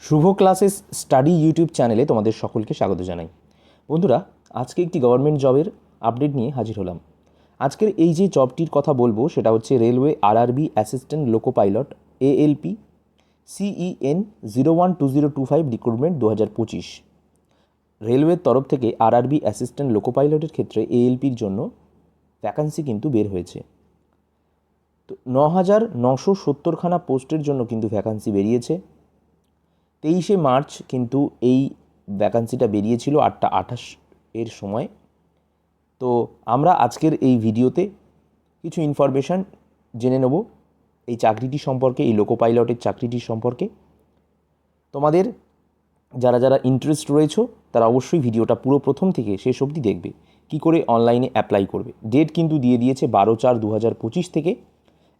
শুভ classes study YouTube চ্যানেলে তোমাদের সকলকে স্বাগত জানাই। বন্ধুরা, আজকে একটি গভর্নমেন্ট জবের আপডেট নিয়ে হাজির হলাম। আজকের এই যে জবটির কথা বলবো সেটা হচ্ছে railway RRB assistant loco pilot ALP CEN 012025 recruitment 2025। রেলওয়ের তরফ থেকে আরআরবি অ্যাসিস্ট্যান্ট লোকো পাইলটের ক্ষেত্রে ALPর জন্য ভ্যাকান্সি কিন্তু বের হয়েছে। তো 9,970খানা পোস্টের জন্য কিন্তু ভ্যাকান্সি বেরিয়েছে। 23শে মার্চ কিন্তু এই ভ্যাকান্সিটা বেরিয়েছিল 8:28 এর সময়। তো আমরা আজকের এই ভিডিওতে কিছু ইনফরমেশান জেনে নেব এই চাকরিটি সম্পর্কে, এই লোকো পাইলটের চাকরিটির সম্পর্কে। তোমাদের যারা যারা ইন্টারেস্ট রয়েছে তারা অবশ্যই ভিডিওটা পুরো প্রথম থেকে শেষ অবধি দেখবে, কি করে অনলাইনে অ্যাপ্লাই করবে। ডেট কিন্তু দিয়ে দিয়েছে 12/4/2025 থেকে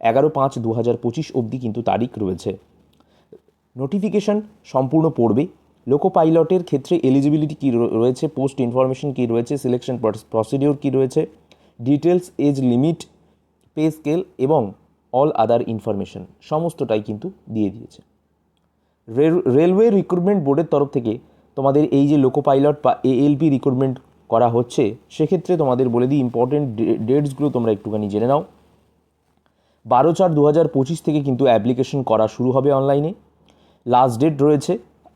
11/5/2025 অবধি কিন্তু তারিখ রয়েছে। নোটিফিকেশান সম্পূর্ণ পড়বে। লোকো পাইলটের ক্ষেত্রে এলিজিবিলিটি কী রয়েছে, পোস্ট ইনফরমেশন কী রয়েছে, সিলেকশন প্রসিডিওর কী রয়েছে, details, age limit, pay scale এবং অল আদার ইনফরমেশন সমস্তটাই কিন্তু দিয়ে দিয়েছে। রেলওয়ে রিক্রুটমেন্ট বোর্ডের তরফ থেকে তোমাদের এই যে লোকো পাইলট বা ALP রিক্রুটমেন্ট করা হচ্ছে, সেক্ষেত্রে তোমাদের বলে দিই ইম্পর্টেন্ট ডেটসগুলো তোমরা একটুখানি জেনে নাও। 12/4/2025 থেকে কিন্তু অ্যাপ্লিকেশন করা শুরু হবে অনলাইনে। লাস্ট ডেট রয়েছে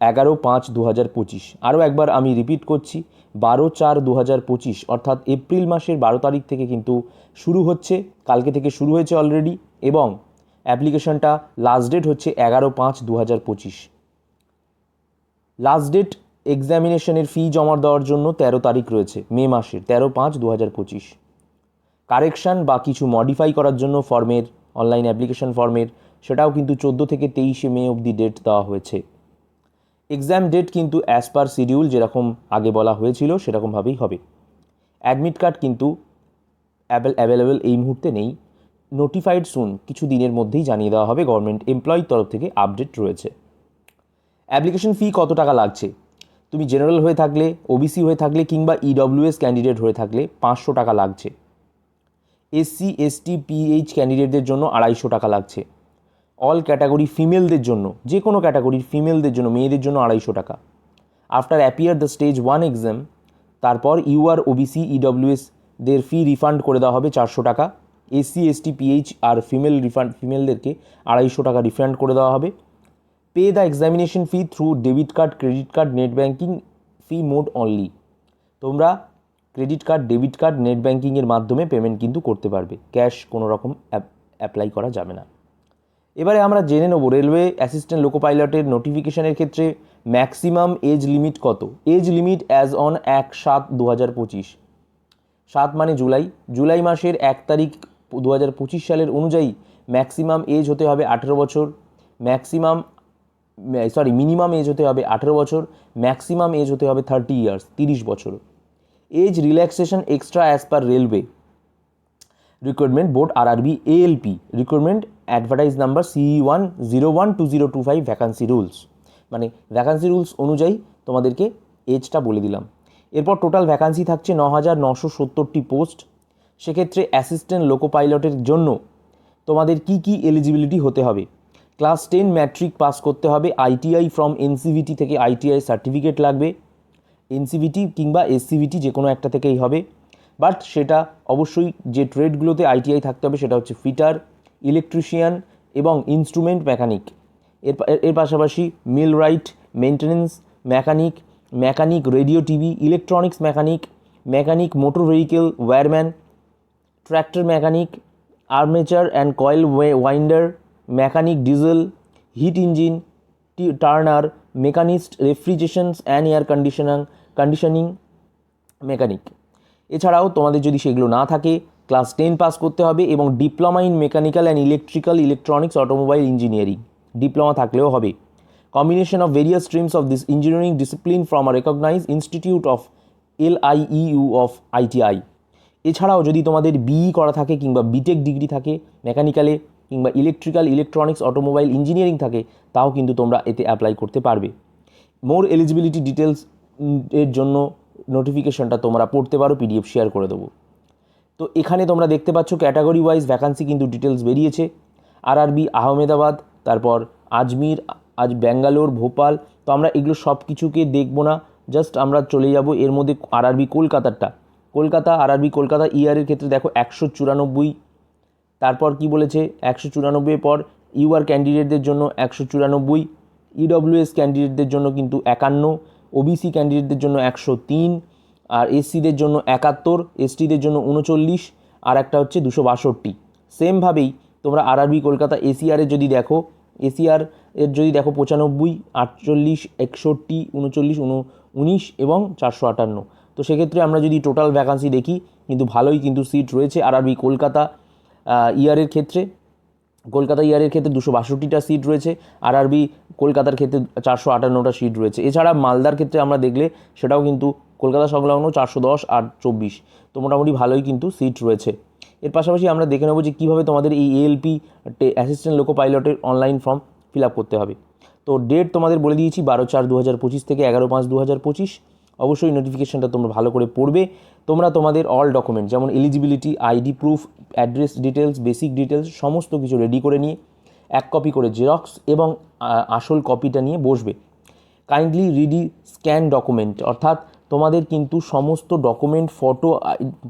11/5/2025। আরও একবার আমি রিপিট করছি, 12/4/2025 অর্থাৎ এপ্রিল মাসের 12 তারিখ থেকে কিন্তু শুরু হচ্ছে, কালকে থেকে শুরু হয়েছে অলরেডি, এবং অ্যাপ্লিকেশনটা লাস্ট ডেট হচ্ছে 11/5/2025। লাস্ট ডেট এক্সামিনেশনের ফি জমা দেওয়ার জন্য 13 তারিখ রয়েছে, মে মাসের 13/5/2025। কারেকশান বা কিছু মডিফাই করার জন্য ফর্মের, অনলাইন অ্যাপ্লিকেশন ফর্মের, সেটাও কিন্তু 14 থেকে 23শে মে অবধি ডেট দেওয়া হয়েছে। এক্সাম ডেট কিন্তু অ্যাজ পার শিডিউল যেরকম আগে বলা হয়েছিল সেরকমভাবেই হবে। অ্যাডমিট কার্ড কিন্তু অ্যাভেলেবেল এই মুহূর্তে নেই, নোটিফাইড সুন, কিছু দিনের মধ্যেই জানিয়ে দেওয়া হবে। গভর্নমেন্ট এমপ্লয়ির তরফ থেকে আপডেট রয়েছে। অ্যাপ্লিকেশন ফি কত টাকা লাগছে? তুমি জেনারেল হয়ে থাকলে, OBC হয়ে থাকলে কিংবা EWS ক্যান্ডিডেট হয়ে থাকলে 500 টাকা লাগছে। SC ST PH ক্যান্ডিডেটদের জন্য 250 টাকা লাগছে। অল ক্যাটাগরি ফিমেলদের জন্য, যে কোনো ক্যাটাগরির ফিমেলদের জন্য, মেয়েদের জন্য 250 টাকা। After appear the stage 1 exam, তারপর UR OBC EWS দের ফি রিফান্ড করে দেওয়া হবে 400 টাকা। SC ST PH আর ফিমেলদেরকে 250 টাকা রিফান্ড করে দেওয়া হবে। Pay the examination fee through debit card, credit card, net banking fee mode only. তোমরা credit card, debit card, net ব্যাঙ্কিংয়ের মাধ্যমে পেমেন্ট কিন্তু করতে পারবে, ক্যাশ কোনো রকম অ্যাপ্লাই করা যাবে না। এবারে আমরা জেনে নেব রেলওয়ে অ্যাসিস্ট্যান্ট লোকো পাইলটের নোটিফিকেশনের ক্ষেত্রে ম্যাক্সিমাম এজ লিমিট কত। এজ লিমিট অ্যাজ অন 1/7/2025, 7 মানে জুলাই মাসের 1 তারিখ 2025 সালের অনুযায়ী ম্যাক্সিমাম এজ হতে হবে 18 বছর, মিনিমাম এজ হতে হবে 18 বছর, ম্যাক্সিমাম এজ হতে হবে 30 ইয়ার্স, 30 বছর। Age relaxation extra as per railway recruitment board RRB ALP recruitment advertise number CE1 012025 vacancy rules, মানে ভ্যাকান্সি রুলস অনুযায়ী তোমাদেরকে এজটা বলে দিলাম। এরপর টোটাল ভ্যাকান্সি থাকছে 9,970টি পোস্ট। সেক্ষেত্রে অ্যাসিস্ট্যান্ট লোকো পাইলটের জন্য তোমাদের কি কি এলিজিবিলিটি হতে হবে? ক্লাস 10 ম্যাট্রিক পাস করতে হবে, ITI ফ্রম NCVT থেকে ITI সার্টিফিকেট লাগবে, NCVT কিংবা SCVT যে কোনো একটা থেকেই হবে। বাট সেটা অবশ্যই যে ট্রেডগুলোতে ITI থাকতে হবে সেটা হচ্ছে ফিটার, ইলেকট্রিশিয়ান এবং ইনস্ট্রুমেন্ট মেকানিক। এর পাশাপাশি millwright, maintenance mechanic radio TV, electronics mechanic motor vehicle, wireman, tractor mechanic, armature and coil winder, mechanic diesel, heat engine turner, machinist, refrigerations and air conditioning mechanic. এছাড়াও তোমাদের যদি সেগুলো না থাকে, class 10 pass করতে হবে এবং diploma in mechanical and electronics automobile engineering diploma থাকলেও হবে। Combination of various streams of this engineering discipline from a recognised institute of LIEU of ITI। এছাড়াও যদি তোমাদের BE করা থাকে কিংবা BTech ডিগ্রি থাকে মেকানিক্যালে কিংবা ইলেকট্রনিক্স অটোমোবাইল ইঞ্জিনিয়ারিং থাকে, তাও কিন্তু তোমরা এতে অ্যাপ্লাই করতে পারবে। মোর এলিজিবিলিটি ডিটেলস এর জন্য নোটিফিকেশনটা তোমরা পড়তে পারো, PDF শেয়ার করে দেবো। তো এখানে তোমরা দেখতে পাচ্ছ ক্যাটাগরি ওয়াইজ ভ্যাকান্সি কিন্তু ডিটেলস বেরিয়েছে। RRB আহমেদাবাদ, তারপর আজমির, আজ ব্যাঙ্গালোর, ভোপাল, তো আমরা এগুলো সব কিছুকে দেখবো না, জাস্ট আমরা চলে যাব এর মধ্যে আরআরবি কলকাতারটা। কলকাতা, আরআরবি কলকাতা ইয়ারের ক্ষেত্রে দেখো 194, তারপর কি বলেছে 194 পর ইউআর ক্যান্ডিডেটদের জন্য 194, ইডব্লিউএস ক্যান্ডিডেটদের জন্য কিন্তু 51, ওবিসি ক্যান্ডিডেটদের জন্য 103, আর এসসিদের জন্য 71, এসটিদের জন্য 39, আর একটা হচ্ছে 262। সেমভাবেই তোমরা আরআরবি কলকাতা এসিআরের যদি দেখো, এসিআর এর যদি দেখো 95, 48, 61, 39, 19 এবং 458। তো সেক্ষেত্রে আমরা যদি টোটাল ভ্যাকান্সি দেখি কিন্তু ভালোই কিন্তু সিট রয়েছে আরআরবি কলকাতা ইয়ারের ক্ষেত্রে। কলকাতা ইয়ারের ক্ষেত্রে 262টা সিট রয়েছে, আরআরবি কলকাতার ক্ষেত্রে 458টা সিট রয়েছে। এছাড়া মালদার ক্ষেত্রে আমরা দেখলে সেটাও কিন্তু কলকাতা সংলগ্ন 410 আর 24, তো মোটামুটি ভালোই কিন্তু সিট রয়েছে। এর পাশাপাশি আমরা দেখে নেব যে কীভাবে তোমাদের এই এএলপি অ্যাসিস্ট্যান্ট লোকো পাইলটের অনলাইন ফর্ম ফিল আপ করতে হবে। তো ডেট তোমাদের বলে দিয়েছি 12/4/2025 থেকে 11/5/2025। অবশ্যই নোটিফিকেশানটা তোমরা ভালো করে পড়বে। তোমরা তোমাদের অল ডকুমেন্ট যেমন eligibility, ID proof, address details, basic details সমস্ত কিছু রেডি করে নিয়ে 1 কপি করে জেরক্স এবং আসল কপিটা নিয়ে বসবে। কাইন্ডলি রেডি স্ক্যান ডকুমেন্ট, অর্থাৎ তোমাদের কিন্তু সমস্ত ডকুমেন্ট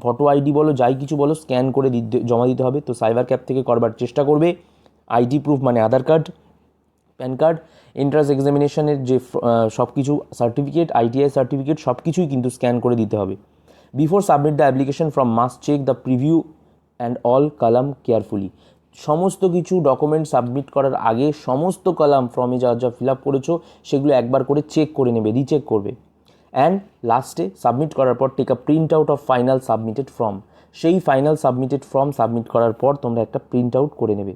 ফটো আইডি বলো যাই কিছু বলো স্ক্যান করে জমা দিতে হবে। তো সাইবার ক্যাফ থেকে করবার চেষ্টা করবে। আইডি প্রুফ মানে আধার কার্ড, প্যান কার্ড, এন্ট্রান্স এক্সামিনেশনের যে সব কিছু সার্টিফিকেট, আইটিআই সার্টিফিকেট সব কিছুই কিন্তু স্ক্যান করে দিতে হবে। Before submit the application from must check the preview and all column carefully. সমস্ত কিছু ডকুমেন্ট সাবমিট করার আগে সমস্ত কলাম ফর্মে যা যা ফিল আপ করেছো সেগুলো একবার করে চেক করে নেবে, রিচেক করবে। অ্যান্ড লাস্টে সাবমিট করার পর take a print out of final submitted form. সেই ফাইনাল সাবমিটেড ফর্ম সাবমিট করার পর তোমরা একটা প্রিন্ট আউট করে নেবে।